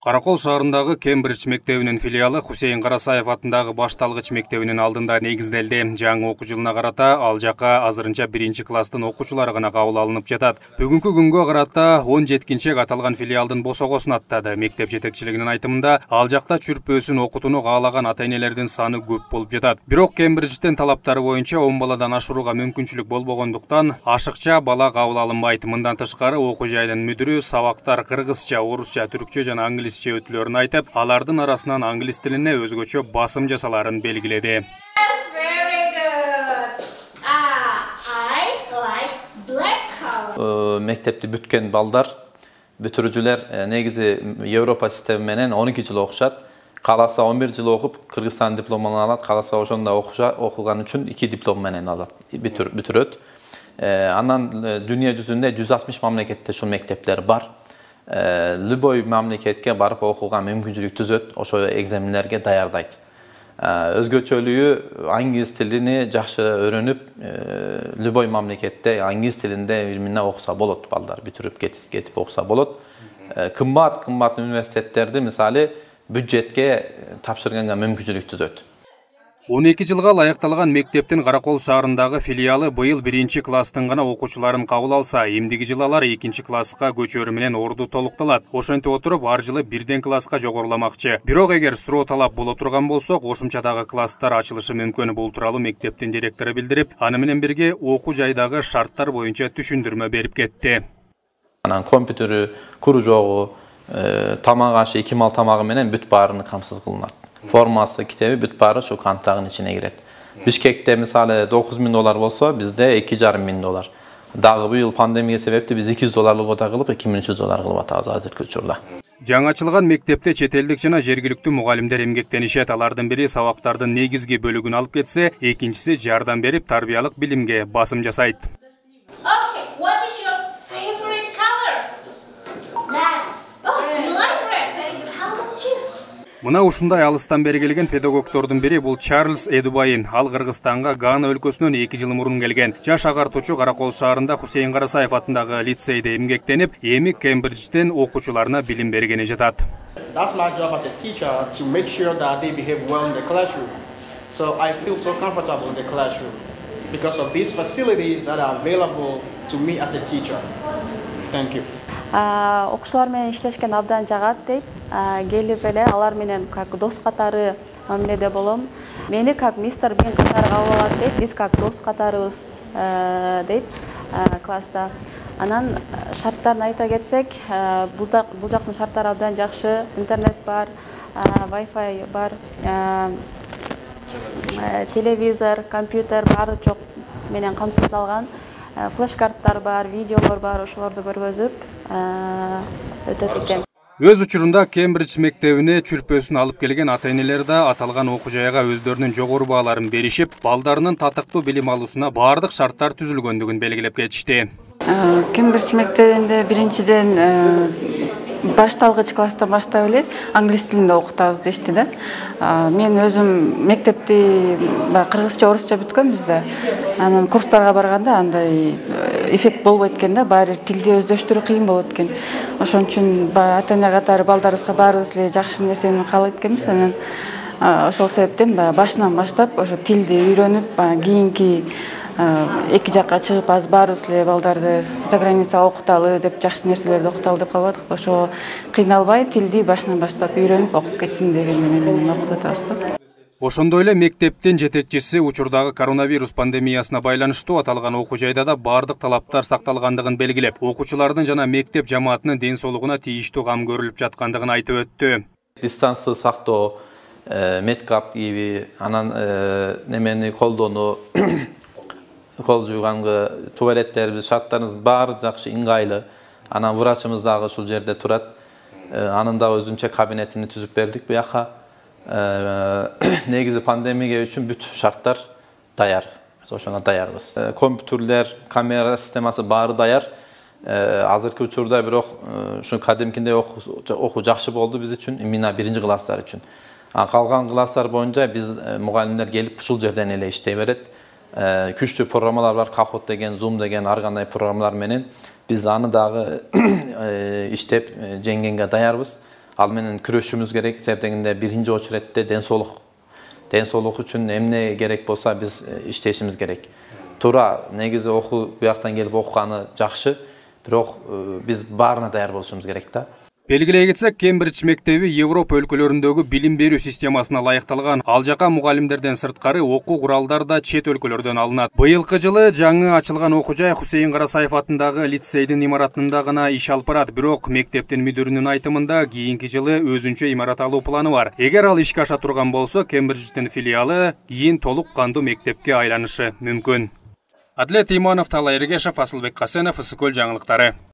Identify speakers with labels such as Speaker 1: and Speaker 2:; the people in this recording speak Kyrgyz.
Speaker 1: Каракол шаарындагы Кембридж мектебинин филиалы Хусейн Карасаев атындагы башталгыч мектебинин алдында негизделди. Жаңы окуу жылына карата ал жака азырынча 1-класстын окуучулары гана кабыл алынып жатат. Бүгүнкү күнгө карата 10 жеткинчек аталган филиалдын босогосун аттады. Мектеп жетекчилигинин айтымында, ал жакта чүрпөсүн окутууну каалаган ата-энелердин саны көп болуп жатат. Бирок Кембридждин талаптары боюнча 10 баладан ашырууга мүмкүнчүлүк болбогондуктан ашыкча бала кабыл алынбайт. Мындан тышкары окуу жайдын мүдүрү сабактар кыргызча, орусча, түркчө жана англисче өтүлөрүн айтып, алардын арасынан англис тилине өзгөчө басым жасаларын белгиледи.
Speaker 2: Мектепти бүткөн балдар, бүтүрүүчүлөр негизи Европа системи менен 12 жыл окушат. Каласа 11 жыл окуп, Кыргызстан дипломун алат, каласа ошондо окуган үчүн 2 диплом менен алат, бүтүрөт. Анан дүйнө жүзүндө 160 мамлекетте ушул мектептер бар. Любой мамлекетке барып окууга мүмкүнчүлүк түзөт, ошо экзамендерге даярдайт. Өзгөчөлүгү англис тилини жакшы өйрөнүп, любой мамлекетте англис тилинде биримине окуса болот, балдар бүтүрүп кетип окуса болот. Кымбат университеттерди мисалы бюджетке тапшырганга мүмкүнчүлүк түзөт.
Speaker 1: 12 жылга лайыкталган мектептин Каракол шаарындагы филиалы быйыл 1-класстын гана окуучуларын кабыл алса, эмдиги жылы алар 2-класска көчөрү менен орду толукталат. Ошентип отуруп, ар жылы 1-класска жогоруламакчы. Бирок эгер суроо талап боло турган болсо, кошумчадагы класстар ачылышы мүмкүн. Бул тууралуу мектептин директору билдирип, аны менен бирге окуу жайдагы шарттар боюнча түшүндүрмө берип кетти.
Speaker 2: Анан компьютери, кружогу, тамак ашы, 2 мал тамагы менен бүт баарыны камсыз кылынат. Формасы, китеби бүт баары şu контрагтын ичине кирет. Бишкекте мисалы $9.000 болсо, бизде $2.500. Дагы быйыл пандемия себептүү биз $200 ота кылып, $2.300 кылып атабыз азыркы учурда.
Speaker 1: Жаңы ачылган мектепте чет элдик жана жергиликтүү мугалимдер эмгектенишет. Алардын бири сабактардын негизги бөлүгүн алып кетсе, экинчиси жардам берип тарбиялык билимге басым жасайт. Мына ушундай алыстан бери келген педагогдордун бири бул Чарльз Эдубайын. Ал Кыргызстанга Гана өлкөсүнөн 2 жыл мурун келген. Жаш агартуучу Каракол шаарында Хусейн Карасаев атындагы лицейде эмгектенип, эми Кембриджден окуучуларына билим бергени жатат.
Speaker 3: That's my job as a teacher to make sure that they behave well in the classroom. So I feel so comfortable in the classroom because of these facilities that are available to me as a teacher. Thank you.
Speaker 4: Окуучулар менен иштешкен абдан жагат дейт. Келип эле алар менен как дос катары мамиледе болом. Мени как мистер Бин катары кабыл алат дейт. Биз как дос катарыбыз дейт класста. Анан шарттарын айта кетсек, бул жактын шарттары абдан жакшы. Интернет бар, Wi-Fi бар, телевизор, компьютер баары жок менен камсыздалган. Флеш-карттар бар, видеолор бар, ошолорду көргөзүп өтөт экен.
Speaker 1: Өз учурунда Кембридж мектебине чүрпөсүн алып келген ата-энелер да аталган окуу жайга өздөрүнүн жогору бааларын беришип, балдарынын татыктуу билим алуусуна баардык шарттар түзүлгөндүгүн белгилеп кетишти.
Speaker 5: Кембридж мектебинде биринчиден башталгыч класстан баштап эле англис тилинде окутабыз дешти да. Мен өзүм мектепти кыргызча, орусча бүткөм бизде. Анан курстарга барганда андай эффект болбойт экен да, баары тилди өздөштүрүү кыйын болот экен. Ошон үчүн ата-эне катары балдарыбызга баарыбыз эле жакшы нерсени каалайт экенбиз. Анан ошол себептен башынан баштап ошо тилди үйрөнүп, кийинки эки жакка чыгып аз баарыбыз эле балдарды за границага окуталы деп жакшы нерселерди окуталы деп калып атык. Ошо кыйналбай тилди башынан баштап үйрөнүп окуп кетсин деген менен окуп атабыз да.
Speaker 1: Ошондой эле мектептин жетекчиси учурдагы коронавирус пандемиясына байланыштуу аталган окуу жайда да баардык талаптар сакталгандыгын белгилеп, окуучулардын жана мектеп жамаатынын ден соолугуна тийиштүү кам көрүлүп жаткандыгын айтып өттү.
Speaker 2: Дистанцияны сактоо, медкап кийиби, анан немени колдонуу, кол жууганга туалеттерибиз, шарттарыбыз баары жакшы, ыңгайлы. Анан врачыбыз дагы ушул жерде турат. Анын да өзүнчө кабинетини түзүп бердик бу жака. Негизи пандемия үчүн бүт шарттар даяр. Биз ошондо даярбыз. Компьютерлер, камера системасы баары даяр. Азыркы учурда бирок ушу кадимкинде окуу жакшы болду биз үчүн, именно 1-класстар үчүн. Калган класстар боюнча биз мугалимдер келип ушул жерден эле иштей берет. Күчтүү программалар бар, Kahoot деген, Zoom деген ар кандай программалар менен биз аны дагы иштеп жеңгенге даярбыз. ал менен күрөшүбүз керек. Себебинде биринчи очередде ден соолук үчүн эмне керек болсо биз иштешибиз керек. Туура негизи окуу буяктан келип окуганы жакшы, бирок биз баарына даяр болушубуз керек да.
Speaker 1: Белгилей кетсек, Кембридж мектеби Европа өлкөлөрүндөгү билим берүү системасына ылайыкталган. Ал жака мугалимдерден сырткары окуу куралдар да чет өлкөлөрдөн алынат. Быйылкы жылы жаңы ачылган окуу жай Хусейин Карасаев атындагы лицейдин имаратында гана иш алып барат. Бирок мектептин мүдүрүнүн айтымында кийинки жылы өзүнчө имарат алуу планы бар. Эгер ал ишке аша турган болсо, Кембридждин филиалы кийин толук кандуу мектепке айланышы мүмкүн. Адлет Иманов, Талай Эргешев, Асылбек Касенов, Ысыкөл жаңылыктары.